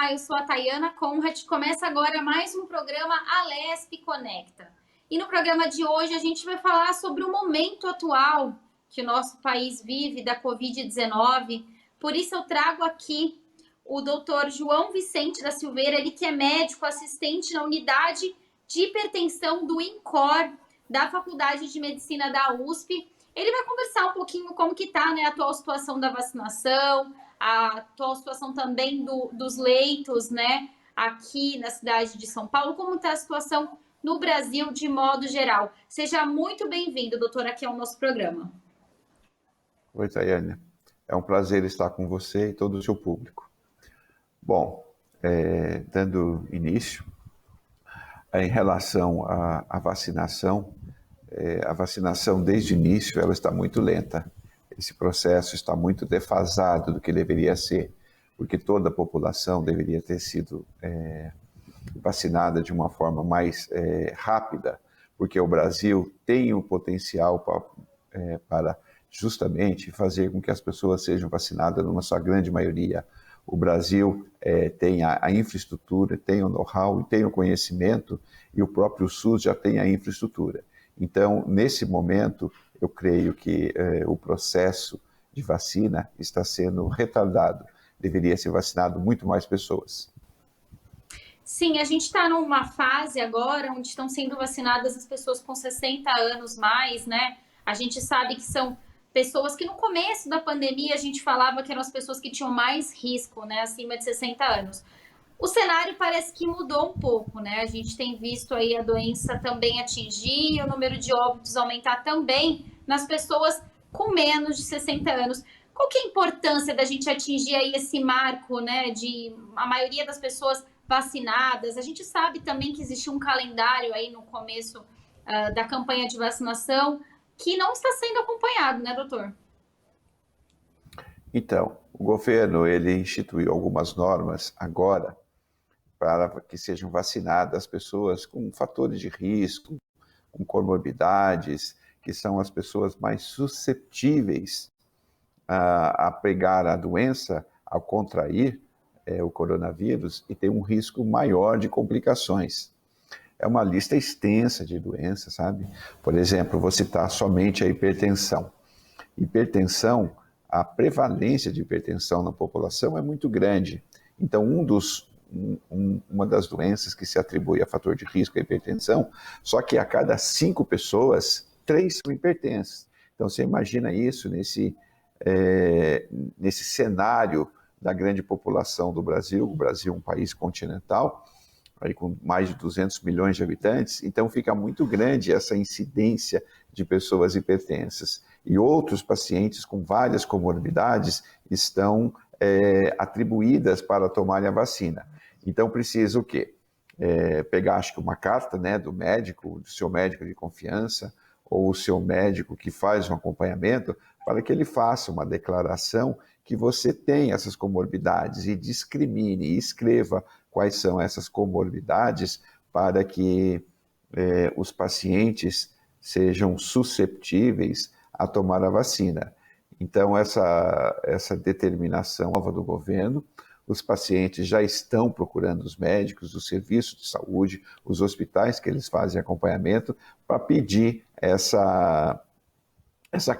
Olá, eu sou a Tayana Conrad. Começa agora mais um programa Alesp Conecta. E no programa de hoje a gente vai falar sobre o momento atual que o nosso país vive da Covid-19. Por isso eu trago aqui o Dr. João Vicente da Silveira, ele que é médico assistente na unidade de hipertensão do INCOR, da Faculdade de Medicina da USP. Ele vai conversar um pouquinho como que está, né, a atual situação da vacinação, a atual situação também dos leitos, né, aqui na cidade de São Paulo, como está a situação no Brasil de modo geral. Seja muito bem-vindo, doutor, aqui ao nosso programa. Oi, Tayane. É um prazer estar com você e todo o seu público. Bom, dando início, em relação à vacinação, a vacinação desde o início ela está muito lenta. Esse processo está muito defasado do que deveria ser, porque toda a população deveria ter sido vacinada de uma forma mais rápida, porque o Brasil tem o potencial para justamente fazer com que as pessoas sejam vacinadas numa sua grande maioria. O Brasil tem a infraestrutura, tem o know-how, tem o conhecimento, e o próprio SUS já tem a infraestrutura. Então, nesse momento, eu creio que o processo de vacina está sendo retardado. Deveria ser vacinado muito mais pessoas. Sim, a gente está numa fase agora onde estão sendo vacinadas as pessoas com 60 anos mais, né? A gente sabe que são pessoas que no começo da pandemia a gente falava que eram as pessoas que tinham mais risco, né? Acima de 60 anos. O cenário parece que mudou um pouco, né? A gente tem visto aí a doença também atingir, o número de óbitos aumentar também nas pessoas com menos de 60 anos. Qual que é a importância da gente atingir aí esse marco, né? De a maioria das pessoas vacinadas. A gente sabe também que existe um calendário aí no começo da campanha de vacinação que não está sendo acompanhado, né, doutor? Então, o governo ele instituiu algumas normas agora para que sejam vacinadas as pessoas com fatores de risco, com comorbidades, que são as pessoas mais susceptíveis a pegar a doença, a contrair o coronavírus e ter um risco maior de complicações. É uma lista extensa de doenças, sabe? Por exemplo, vou citar somente a hipertensão. Hipertensão, a prevalência de hipertensão na população é muito grande. Então, uma das doenças que se atribui a fator de risco é a hipertensão, só que a cada 5 pessoas, 3 são hipertensas. Então, você imagina isso nesse cenário da grande população do Brasil. O Brasil é um país continental, aí com mais de 200 milhões de habitantes, então fica muito grande essa incidência de pessoas hipertensas. E outros pacientes com várias comorbidades estão atribuídas para tomarem a vacina. Então precisa o quê? Pegar, acho que uma carta, né, do médico, do seu médico de confiança, ou o seu médico que faz um acompanhamento, para que ele faça uma declaração que você tem essas comorbidades e discrimine e escreva quais são essas comorbidades para que os pacientes sejam susceptíveis a tomar a vacina. Então, essa determinação nova do governo, os pacientes já estão procurando os médicos, os serviços de saúde, os hospitais que eles fazem acompanhamento, para pedir essa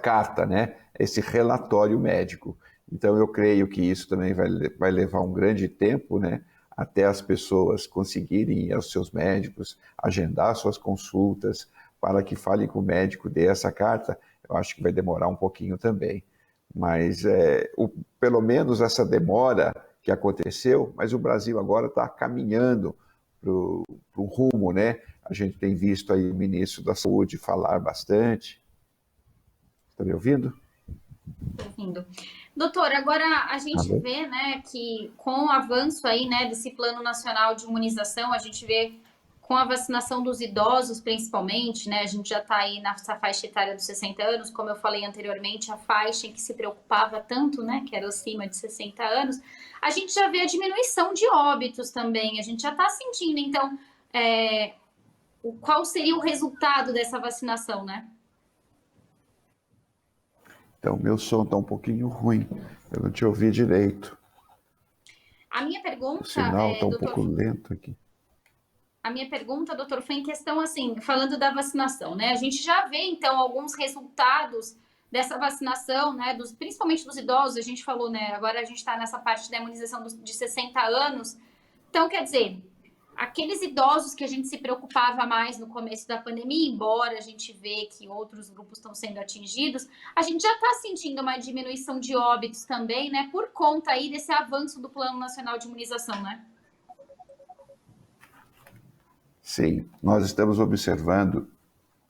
carta, né? Esse relatório médico. Então, eu creio que isso também vai levar um grande tempo, né? Até as pessoas conseguirem ir aos seus médicos, agendar suas consultas, para que fale com o médico, dê essa carta. Eu acho que vai demorar um pouquinho também. Mas, pelo menos essa demora que aconteceu, mas o Brasil agora está caminhando para um rumo, né? A gente tem visto aí o ministro da Saúde falar bastante. Está me ouvindo? Estou ouvindo. Doutor, agora a gente vê, né, que com o avanço aí, né, desse Plano Nacional de Imunização, a gente vê com a vacinação dos idosos, principalmente, né, a gente já está aí nessa faixa etária dos 60 anos, como eu falei anteriormente, a faixa em que se preocupava tanto, né, que era acima de 60 anos, a gente já vê a diminuição de óbitos também, a gente já está sentindo, então, qual seria o resultado dessa vacinação, né? Então, meu som está um pouquinho ruim, eu não te ouvi direito. A minha O pergunta, sinal está um pouco doutor, lento aqui. a minha pergunta, doutor, foi em questão, assim, falando da vacinação, né? A gente já vê, então, alguns resultados dessa vacinação, né? Principalmente dos idosos, a gente falou, né? Agora a gente está nessa parte da imunização de 60 anos. Então, quer dizer, aqueles idosos que a gente se preocupava mais no começo da pandemia, embora a gente vê que outros grupos estão sendo atingidos, a gente já está sentindo uma diminuição de óbitos também, né? Por conta aí desse avanço do Plano Nacional de Imunização, né? Sim, nós estamos observando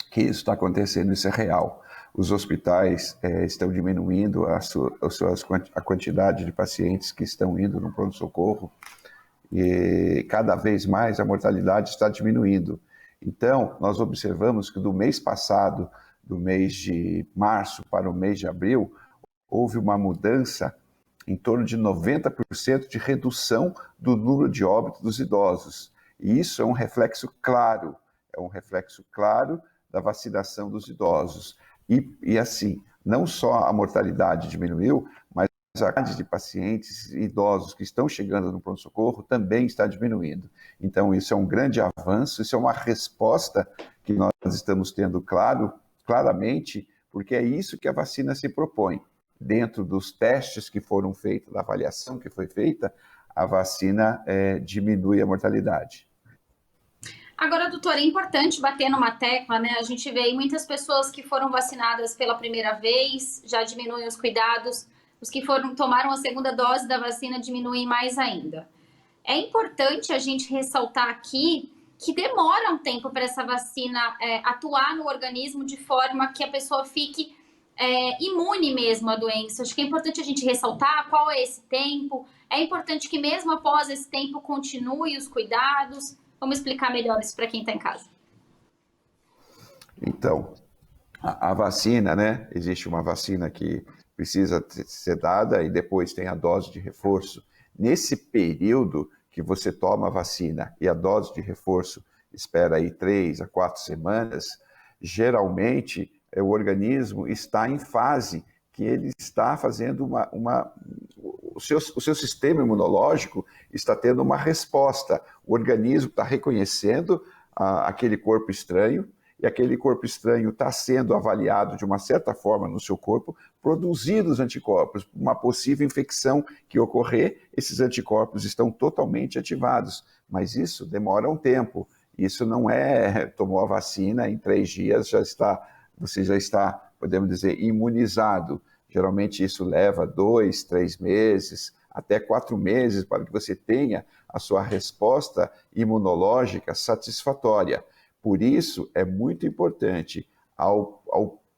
que isso está acontecendo, isso é real. Os hospitais estão diminuindo a quantidade de pacientes que estão indo no pronto-socorro e cada vez mais a mortalidade está diminuindo. Então, nós observamos que do mês passado, do mês de março para o mês de abril, houve uma mudança em torno de 90% de redução do número de óbitos dos idosos. E isso é um reflexo claro da vacinação dos idosos. E assim, não só a mortalidade diminuiu, mas a quantidade de pacientes idosos que estão chegando no pronto-socorro também está diminuindo. Então, isso é um grande avanço, isso é uma resposta que nós estamos tendo claramente, porque é isso que a vacina se propõe. Dentro dos testes que foram feitos, da avaliação que foi feita, a vacina diminui a mortalidade. Agora, doutora, é importante bater numa tecla, né? A gente vê aí muitas pessoas que foram vacinadas pela primeira vez, já diminuem os cuidados, os que tomaram a segunda dose da vacina diminuem mais ainda. É importante a gente ressaltar aqui que demora um tempo para essa vacina atuar no organismo de forma que a pessoa fique imune mesmo à doença. Acho que é importante a gente ressaltar qual é esse tempo. É importante que mesmo após esse tempo continue os cuidados. Vamos explicar melhor isso para quem está em casa. Então, a vacina, né? Existe uma vacina que precisa ser dada e depois tem a dose de reforço. Nesse período que você toma a vacina e a dose de reforço espera aí 3 a 4 semanas, geralmente o organismo está em fase que ele está fazendo o seu sistema imunológico está tendo uma resposta. O organismo está reconhecendo aquele corpo estranho, e aquele corpo estranho está sendo avaliado de uma certa forma no seu corpo, produzindo os anticorpos. Uma possível infecção que ocorrer, esses anticorpos estão totalmente ativados, mas isso demora um tempo. Isso não tomou a vacina, em 3 dias você já está, podemos dizer, imunizado. Geralmente isso leva 2, 3 meses, até 4 meses para que você tenha a sua resposta imunológica satisfatória. Por isso, é muito importante, ao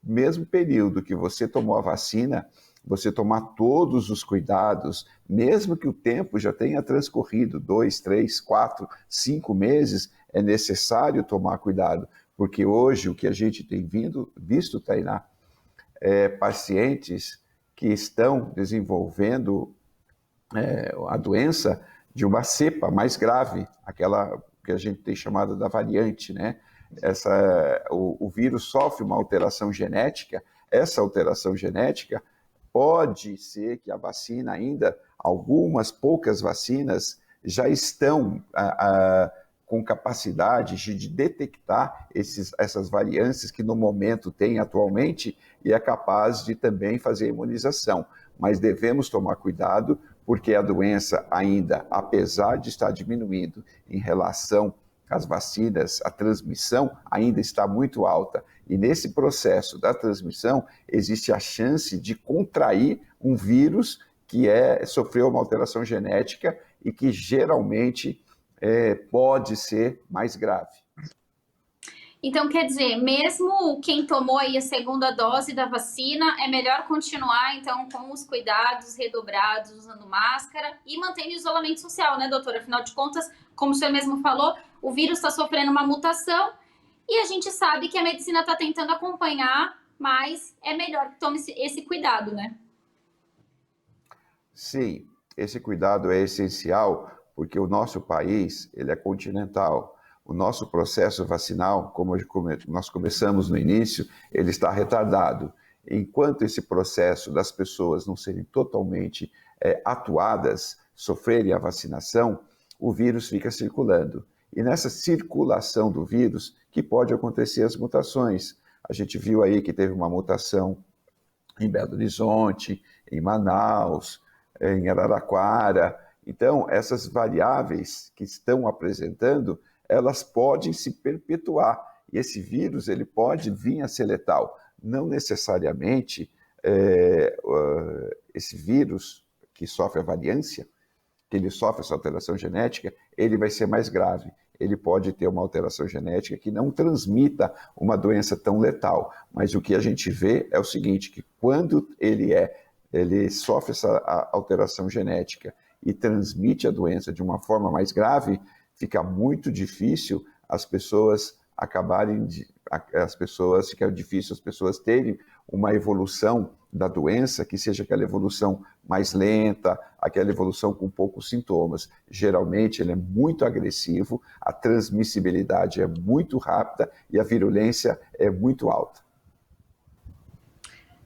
mesmo período que você tomou a vacina, você tomar todos os cuidados, mesmo que o tempo já tenha transcorrido 2, 3, 4, 5 meses, é necessário tomar cuidado, porque hoje o que a gente tem visto, Tainá, pacientes que estão desenvolvendo a doença de uma cepa mais grave, aquela que a gente tem chamado da variante, né? O vírus sofre uma alteração genética, essa alteração genética pode ser que a vacina ainda, algumas poucas vacinas já estão com capacidade de detectar essas variantes que no momento tem atualmente e é capaz de também fazer a imunização. Mas devemos tomar cuidado porque a doença ainda, apesar de estar diminuindo em relação às vacinas, a transmissão ainda está muito alta. E nesse processo da transmissão, existe a chance de contrair um vírus que sofreu uma alteração genética e que geralmente pode ser mais grave. Então, quer dizer, mesmo quem tomou aí a segunda dose da vacina, é melhor continuar, então, com os cuidados redobrados, usando máscara e mantendo o isolamento social, né, doutora? Afinal de contas, como o senhor mesmo falou, o vírus está sofrendo uma mutação e a gente sabe que a medicina está tentando acompanhar, mas é melhor que tome esse cuidado, né? Sim, esse cuidado é essencial porque o nosso país, ele é continental. O nosso processo vacinal, como nós começamos no início, ele está retardado. Enquanto esse processo das pessoas não serem totalmente atuadas, sofrerem a vacinação, o vírus fica circulando. E nessa circulação do vírus que pode acontecer as mutações. A gente viu aí que teve uma mutação em Belo Horizonte, em Manaus, em Araraquara. Então, essas variáveis que estão apresentando, elas podem se perpetuar. E esse vírus ele pode vir a ser letal. Não necessariamente esse vírus que sofre a variância, que ele sofre essa alteração genética, ele vai ser mais grave. Ele pode ter uma alteração genética que não transmita uma doença tão letal. Mas o que a gente vê é o seguinte, que quando ele sofre essa alteração genética e transmite a doença de uma forma mais grave, fica muito difícil as pessoas terem uma evolução da doença que seja aquela evolução mais lenta, aquela evolução com poucos sintomas. Geralmente ele é muito agressivo, a transmissibilidade é muito rápida e a virulência é muito alta.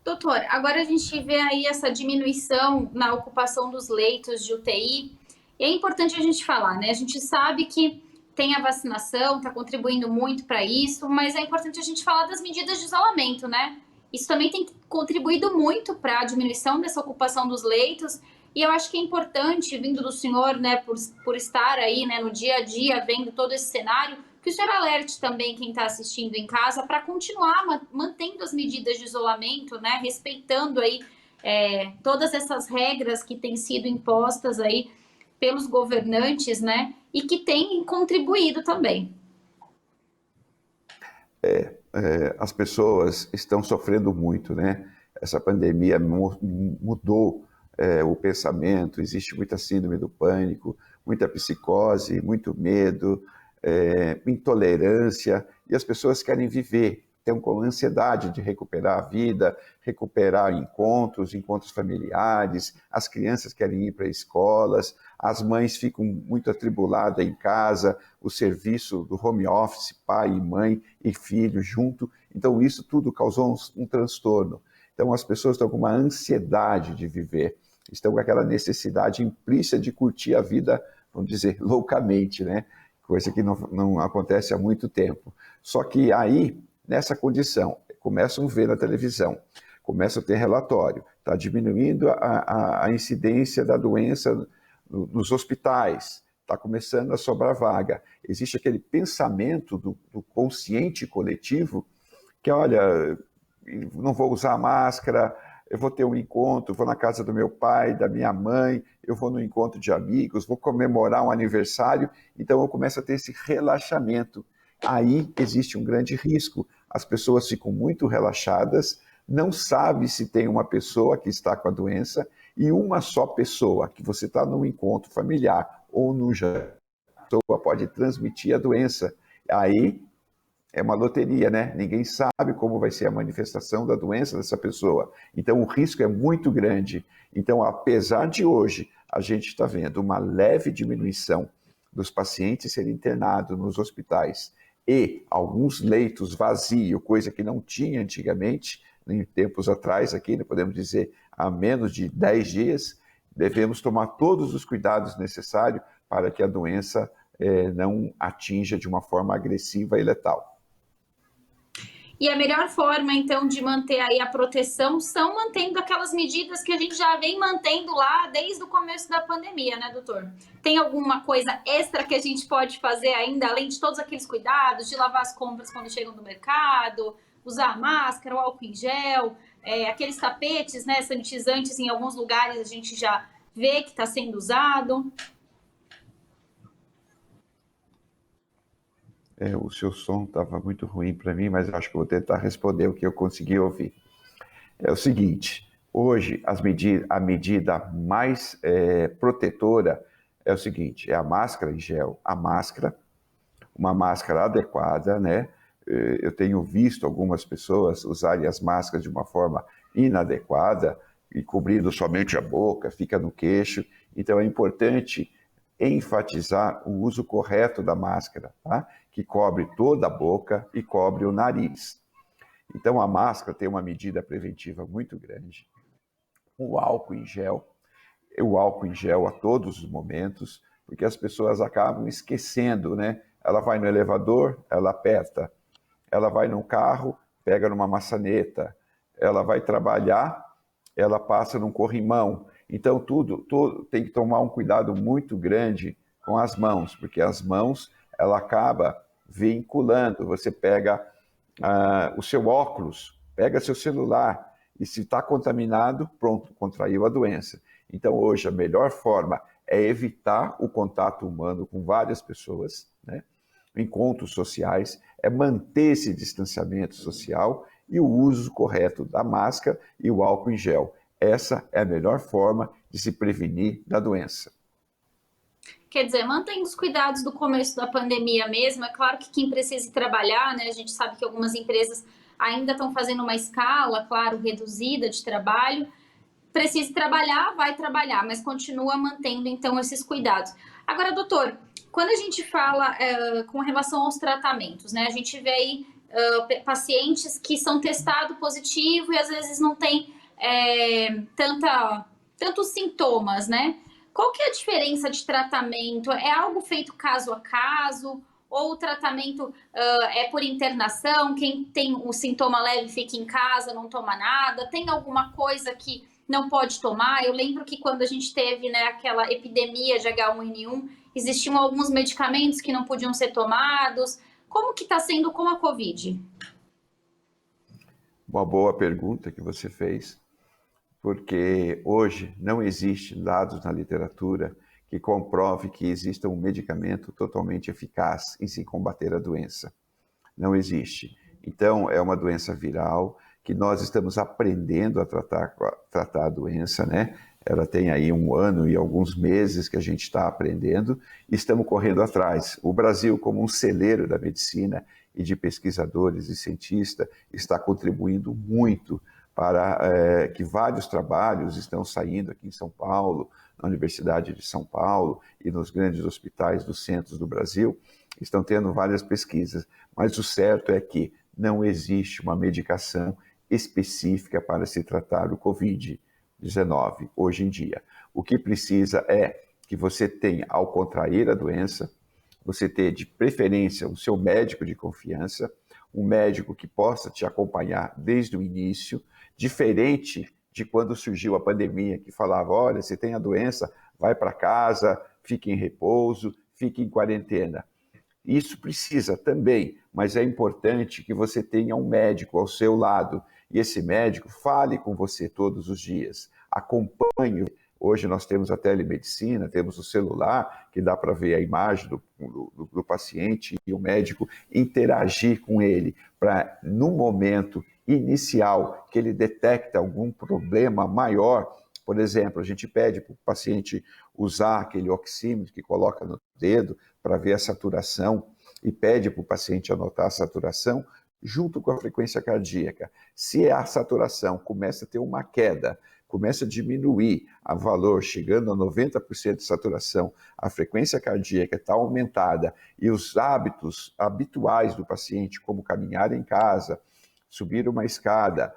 Doutor, agora a gente vê aí essa diminuição na ocupação dos leitos de UTI, e é importante a gente falar, né? A gente sabe que tem a vacinação, está contribuindo muito para isso, mas é importante a gente falar das medidas de isolamento, né? Isso também tem contribuído muito para a diminuição dessa ocupação dos leitos, e eu acho que é importante, vindo do senhor, né, por estar aí, né, no dia a dia, vendo todo esse cenário, que o senhor alerte também quem está assistindo em casa para continuar mantendo as medidas de isolamento, né, respeitando aí todas essas regras que têm sido impostas aí pelos governantes, né, e que têm contribuído também. As pessoas estão sofrendo muito, né? Essa pandemia mudou o pensamento, existe muita síndrome do pânico, muita psicose, muito medo, intolerância, e as pessoas querem viver, estão com ansiedade de recuperar a vida, recuperar encontros familiares, as crianças querem ir para escolas, as mães ficam muito atribuladas em casa, o serviço do home office, pai e mãe e filho junto, então isso tudo causou um transtorno. Então as pessoas estão com uma ansiedade de viver, estão com aquela necessidade implícita de curtir a vida, vamos dizer, loucamente, né? Coisa que não acontece há muito tempo. Só que aí, nessa condição, começam a ver na televisão, começam a ter relatório, está diminuindo a incidência da doença nos hospitais, está começando a sobrar vaga. Existe aquele pensamento do consciente coletivo que, olha, não vou usar máscara, eu vou ter um encontro, vou na casa do meu pai, da minha mãe, eu vou no encontro de amigos, vou comemorar um aniversário, então eu começo a ter esse relaxamento. Aí existe um grande risco, as pessoas ficam muito relaxadas, não sabe se tem uma pessoa que está com a doença, e uma só pessoa, que você está num encontro familiar ou num jantar, a pessoa pode transmitir a doença. Aí é uma loteria, né? Ninguém sabe como vai ser a manifestação da doença dessa pessoa. Então, o risco é muito grande. Então, apesar de hoje a gente está vendo uma leve diminuição dos pacientes serem internados nos hospitais e alguns leitos vazios, coisa que não tinha antigamente, em tempos atrás, aqui, né, podemos dizer, há menos de 10 dias, devemos tomar todos os cuidados necessários para que a doença não atinja de uma forma agressiva e letal. E a melhor forma, então, de manter aí a proteção são mantendo aquelas medidas que a gente já vem mantendo lá desde o começo da pandemia, né, doutor? Tem alguma coisa extra que a gente pode fazer ainda, além de todos aqueles cuidados, de lavar as compras quando chegam do mercado, usar a máscara, o álcool em gel, aqueles tapetes, né, sanitizantes, em alguns lugares a gente já vê que está sendo usado? O seu som estava muito ruim para mim, mas acho que vou tentar responder o que eu consegui ouvir. É o seguinte, hoje a medida mais protetora é o seguinte, é a máscara em gel, uma máscara adequada, né? Eu tenho visto algumas pessoas usarem as máscaras de uma forma inadequada e cobrindo somente a boca, fica no queixo. Então é importante enfatizar o uso correto da máscara, tá? Que cobre toda a boca e cobre o nariz. Então a máscara tem uma medida preventiva muito grande, o álcool em gel, o álcool em gel a todos os momentos, porque as pessoas acabam esquecendo, né? Ela vai no elevador, ela aperta. Ela vai num carro, pega numa maçaneta. Ela vai trabalhar, ela passa num corrimão. Então, tudo tem que tomar um cuidado muito grande com as mãos, porque as mãos, ela acaba vinculando. Você pega o seu óculos, pega seu celular, e se está contaminado, pronto, contraiu a doença. Então, hoje, a melhor forma é evitar o contato humano com várias pessoas, né? Encontros sociais, é manter esse distanciamento social e o uso correto da máscara e o álcool em gel. Essa é a melhor forma de se prevenir da doença. Quer dizer, mantém os cuidados do começo da pandemia mesmo. É claro que quem precisa trabalhar, né? A gente sabe que algumas empresas ainda estão fazendo uma escala, claro, reduzida de trabalho. Precisa trabalhar, vai trabalhar, mas continua mantendo então esses cuidados. Agora, doutor, quando a gente fala com relação aos tratamentos, né? A gente vê aí pacientes que são testados positivo e às vezes não tem tantos sintomas, né? Qual que é a diferença de tratamento? É algo feito caso a caso? Ou o tratamento é por internação? Quem tem o sintoma leve fica em casa, não toma nada? Tem alguma coisa que não pode tomar? Eu lembro que quando a gente teve, né, aquela epidemia de H1N1, existiam alguns medicamentos que não podiam ser tomados. Como que está sendo com a Covid? Uma boa pergunta que você fez, porque hoje não existe dados na literatura que comprove que exista um medicamento totalmente eficaz em se combater a doença. Não existe. Então, é uma doença viral que nós estamos aprendendo a tratar a doença, né? Ela tem aí 1 ano e alguns meses que a gente está aprendendo e estamos correndo atrás. O Brasil, como um celeiro da medicina e de pesquisadores e cientistas, está contribuindo muito para que vários trabalhos estão saindo aqui em São Paulo, na Universidade de São Paulo e nos grandes hospitais dos centros do Brasil, estão tendo várias pesquisas. Mas o certo é que não existe uma medicação específica para se tratar o Covid-19 hoje em dia. O que precisa é que você tenha, ao contrair a doença, você ter de preferência o seu médico de confiança, um médico que possa te acompanhar desde o início, diferente de quando surgiu a pandemia, que falava, olha, se tem a doença, vai para casa, fique em repouso, fique em quarentena. Isso precisa também, mas é importante que você tenha um médico ao seu lado e esse médico fale com você todos os dias, acompanhe. Hoje nós temos a telemedicina, temos o celular, que dá para ver a imagem do paciente e o médico interagir com ele, para no momento inicial que ele detecta algum problema maior, por exemplo, a gente pede para o paciente usar aquele oxímetro que coloca no dedo para ver a saturação e pede para o paciente anotar a saturação junto com a frequência cardíaca. Se a saturação começa a ter uma queda, começa a diminuir a valor, chegando a 90% de saturação, a frequência cardíaca está aumentada e os hábitos habituais do paciente, como caminhar em casa, subir uma escada,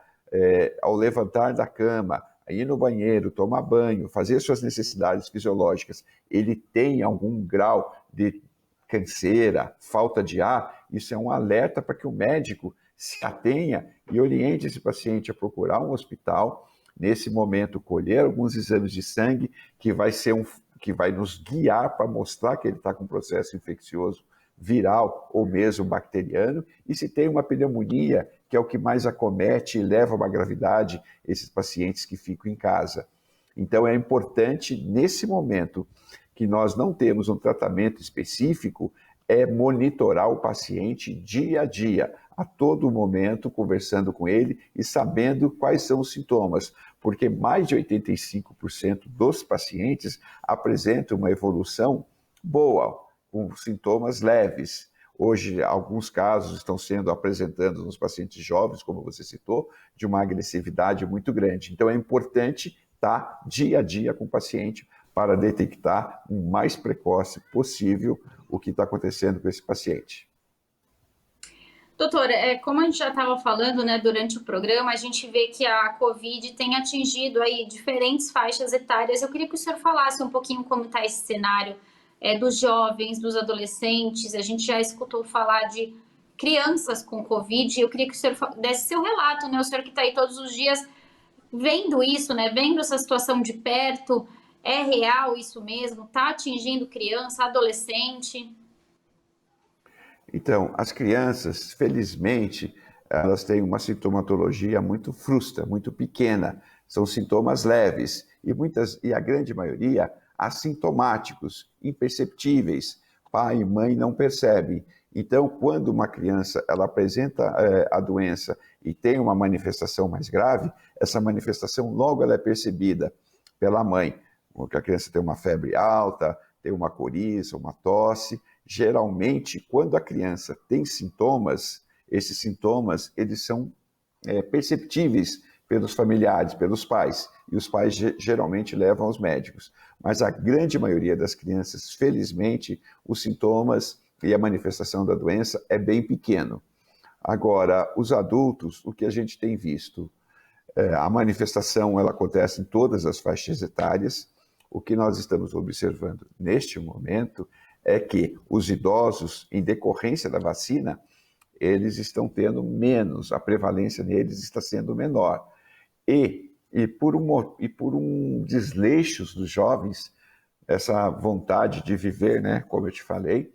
ao levantar da cama, ir no banheiro, tomar banho, fazer suas necessidades fisiológicas, ele tem algum grau de canseira, falta de ar, isso é um alerta para que o médico se atenha e oriente esse paciente a procurar um hospital, nesse momento colher alguns exames de sangue que vai nos guiar para mostrar que ele está com um processo infeccioso viral ou mesmo bacteriano, e se tem uma pneumonia, que é o que mais acomete e leva a uma gravidade esses pacientes que ficam em casa. Então é importante, nesse momento que nós não temos um tratamento específico, é monitorar o paciente dia a dia, a todo momento, conversando com ele e sabendo quais são os sintomas, porque mais de 85% dos pacientes apresentam uma evolução boa, com sintomas leves. Hoje, alguns casos estão sendo apresentados nos pacientes jovens, como você citou, de uma agressividade muito grande. Então, é importante estar dia a dia com o paciente para detectar o mais precoce possível o que está acontecendo com esse paciente. Doutora, como a gente já estava falando, né, durante o programa, a gente vê que a Covid tem atingido aí diferentes faixas etárias. Eu queria que o senhor falasse um pouquinho como está esse cenário dos jovens, dos adolescentes. A gente já escutou falar de crianças com Covid. Eu queria que o senhor desse seu relato, né? O senhor que está aí todos os dias vendo isso, né? Vendo essa situação de perto. É real isso mesmo? Está atingindo criança, adolescente? Então, as crianças, felizmente, elas têm uma sintomatologia muito frustra, muito pequena. São sintomas leves e a grande maioria assintomáticos, imperceptíveis. Pai e mãe não percebem. Então, quando uma criança ela apresenta a doença e tem uma manifestação mais grave, essa manifestação logo ela é percebida pela mãe. Porque a criança tem uma febre alta, tem uma coriza, uma tosse. Geralmente, quando a criança tem sintomas, esses sintomas eles são perceptíveis pelos familiares, pelos pais, e os pais geralmente levam aos médicos. Mas a grande maioria das crianças, felizmente, os sintomas e a manifestação da doença é bem pequeno. Agora, os adultos, o que a gente tem visto? A manifestação ela acontece em todas as faixas etárias. O que nós estamos observando neste momento é que os idosos, em decorrência da vacina, eles estão tendo menos, a prevalência neles está sendo menor. E por um desleixo dos jovens, essa vontade de viver, né, como eu te falei,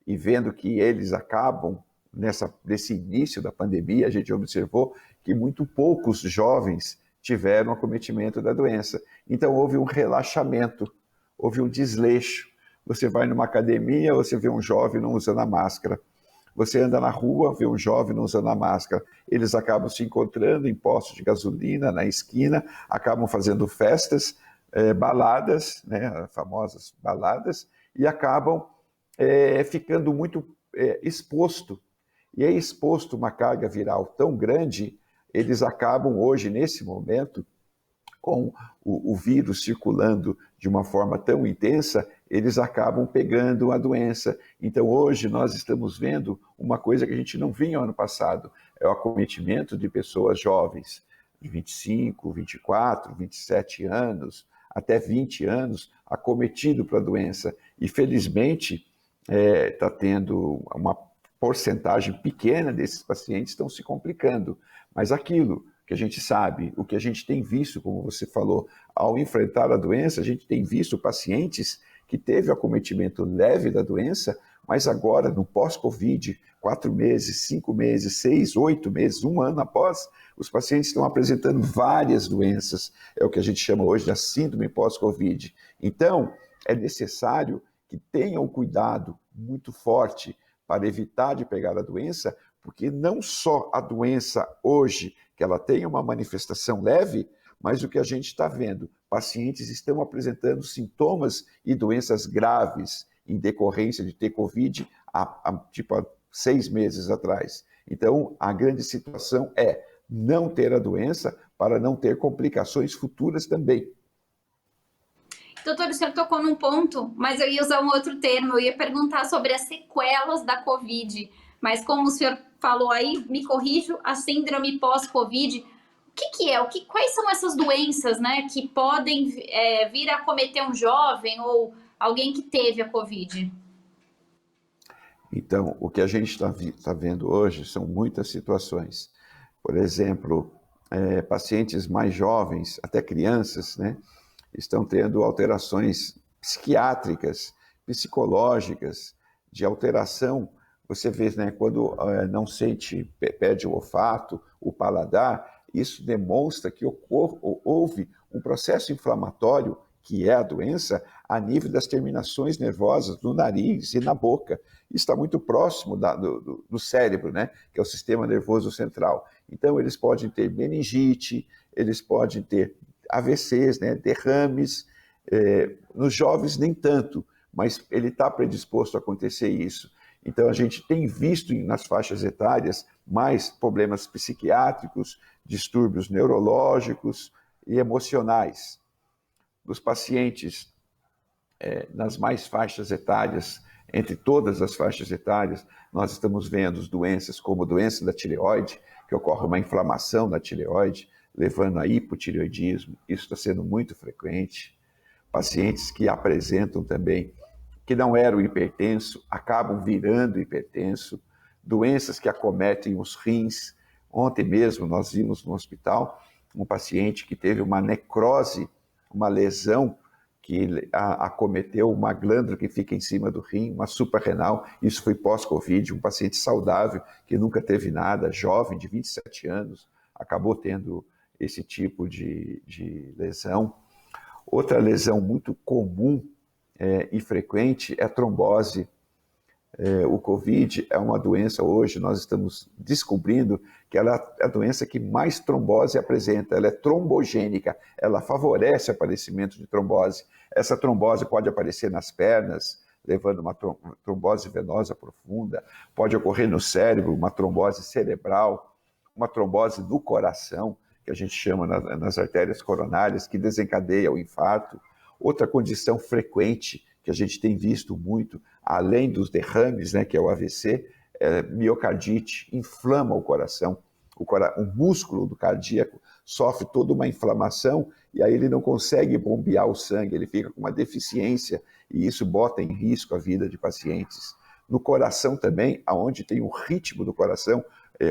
e vendo que eles acabam, nesse início da pandemia, a gente observou que muito poucos jovens tiveram acometimento da doença. Então houve um relaxamento, houve um desleixo. Você vai numa academia, você vê um jovem não usando a máscara. Você anda na rua, vê um jovem não usando a máscara. Eles acabam se encontrando em postos de gasolina, na esquina, acabam fazendo festas, baladas, né, famosas baladas, e acabam ficando muito exposto. E é exposto uma carga viral tão grande, eles acabam hoje, nesse momento, com o vírus circulando de uma forma tão intensa, eles acabam pegando a doença. Então, hoje, nós estamos vendo uma coisa que a gente não vinha ano passado, é o acometimento de pessoas jovens, de 25, 24, 27 anos, até 20 anos, acometido pela doença. E, felizmente, está tendo uma porcentagem pequena desses pacientes estão se complicando. Mas aquilo que a gente sabe, o que a gente tem visto, como você falou, ao enfrentar a doença, a gente tem visto pacientes que teve acometimento leve da doença, mas agora, no pós-Covid, 4 meses, 5 meses, 6, 8 meses, 1 ano após, os pacientes estão apresentando várias doenças. É o que a gente chama hoje de síndrome pós-Covid. Então, é necessário que tenham um cuidado muito forte para evitar de pegar a doença, porque não só a doença hoje, que ela tem uma manifestação leve, mas o que a gente está vendo, pacientes estão apresentando sintomas e doenças graves em decorrência de ter Covid há 6 meses atrás. Então, a grande situação é não ter a doença para não ter complicações futuras também. Doutor, o senhor tocou num ponto, mas eu ia usar um outro termo, eu ia perguntar sobre as sequelas da Covid. Mas como o senhor falou aí, me corrijo, a síndrome pós-Covid, o que é? Quais são essas doenças, né, que podem vir a acometer um jovem ou alguém que teve a Covid? Então, o que a gente está vendo hoje são muitas situações. Por exemplo, pacientes mais jovens, até crianças, né, estão tendo alterações psiquiátricas, psicológicas, de alteração. Você vê, né, quando não sente, perde o olfato, o paladar, isso demonstra que houve um processo inflamatório, que é a doença, a nível das terminações nervosas no nariz e na boca. Isso está muito próximo do cérebro, né, que é o sistema nervoso central. Então, eles podem ter meningite, eles podem ter AVCs, né, derrames. Nos jovens, nem tanto, mas ele está predisposto a acontecer isso. Então, a gente tem visto nas faixas etárias mais problemas psiquiátricos, distúrbios neurológicos e emocionais. Dos pacientes nas mais faixas etárias, entre todas as faixas etárias, nós estamos vendo doenças como doença da tireoide, que ocorre uma inflamação da tireoide, levando a hipotireoidismo. Isso está sendo muito frequente. Pacientes que apresentam também que não eram hipertenso, acabam virando hipertenso. Doenças que acometem os rins. Ontem mesmo nós vimos no hospital um paciente que teve uma necrose, uma lesão que acometeu uma glândula que fica em cima do rim, uma suprarrenal. Isso foi pós-Covid, um paciente saudável, que nunca teve nada, jovem, de 27 anos, acabou tendo esse tipo de lesão. Outra lesão muito comum e frequente é a trombose. O Covid é uma doença hoje, nós estamos descobrindo que ela é a doença que mais trombose apresenta, ela é trombogênica, ela favorece o aparecimento de trombose. Essa trombose pode aparecer nas pernas, levando uma trombose venosa profunda, pode ocorrer no cérebro, uma trombose cerebral, uma trombose no coração, que a gente chama nas artérias coronárias, que desencadeia o infarto. Outra condição frequente que a gente tem visto muito, além dos derrames, né, que é o AVC, é miocardite, inflama o coração. O músculo do cardíaco sofre toda uma inflamação e aí ele não consegue bombear o sangue, ele fica com uma deficiência e isso bota em risco a vida de pacientes. No coração também, aonde tem o ritmo do coração,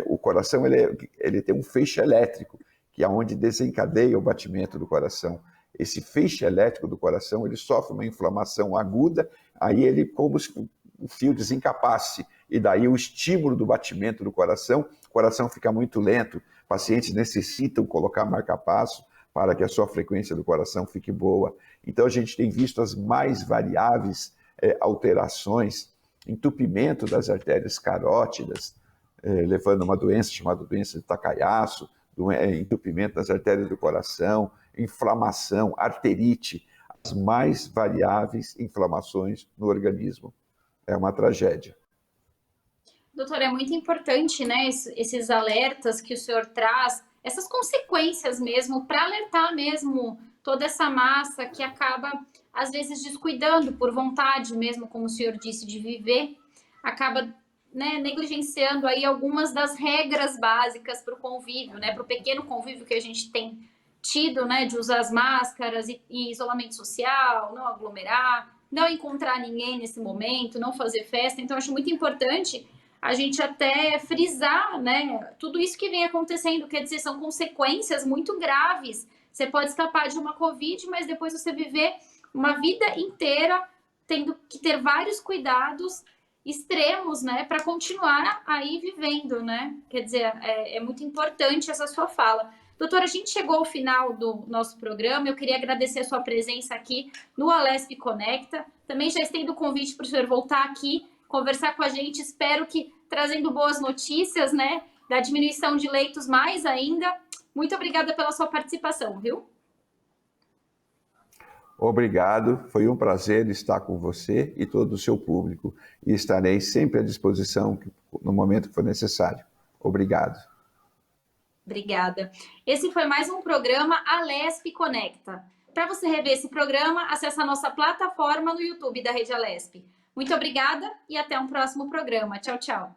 o coração ele tem um feixe elétrico, que é onde desencadeia o batimento do coração. Esse feixe elétrico do coração, ele sofre uma inflamação aguda, aí ele, como se o fio desencapasse, e daí o estímulo do batimento do coração, o coração fica muito lento, pacientes necessitam colocar marca-passo para que a sua frequência do coração fique boa. Então a gente tem visto as mais variáveis alterações, entupimento das artérias carótidas, levando a uma doença chamada doença de Takayasu, entupimento das artérias do coração, inflamação, arterite, as mais variáveis inflamações no organismo. É uma tragédia. Doutor, é muito importante, né, esses alertas que o senhor traz, essas consequências mesmo, para alertar mesmo toda essa massa que acaba, às vezes, descuidando por vontade mesmo, como o senhor disse, de viver, acaba, né, negligenciando aí algumas das regras básicas para o convívio, né, para o pequeno convívio que a gente tem tido, né, de usar as máscaras e isolamento social, não aglomerar, não encontrar ninguém nesse momento, não fazer festa. Então, acho muito importante a gente até frisar, né, tudo isso que vem acontecendo, quer dizer, são consequências muito graves. Você pode escapar de uma Covid, mas depois você viver uma vida inteira tendo que ter vários cuidados extremos, né, para continuar aí vivendo, né? Quer dizer, é muito importante essa sua fala. Doutora, a gente chegou ao final do nosso programa. Eu queria agradecer a sua presença aqui no Alesp Conecta. Também já estendo o convite para o senhor voltar aqui, conversar com a gente. Espero que trazendo boas notícias, né? Da diminuição de leitos mais ainda. Muito obrigada pela sua participação, viu? Obrigado, foi um prazer estar com você e todo o seu público. E estarei sempre à disposição no momento que for necessário. Obrigado. Obrigada. Esse foi mais um programa Alesp Conecta. Para você rever esse programa, acesse a nossa plataforma no YouTube da Rede Alesp. Muito obrigada e até um próximo programa. Tchau, tchau.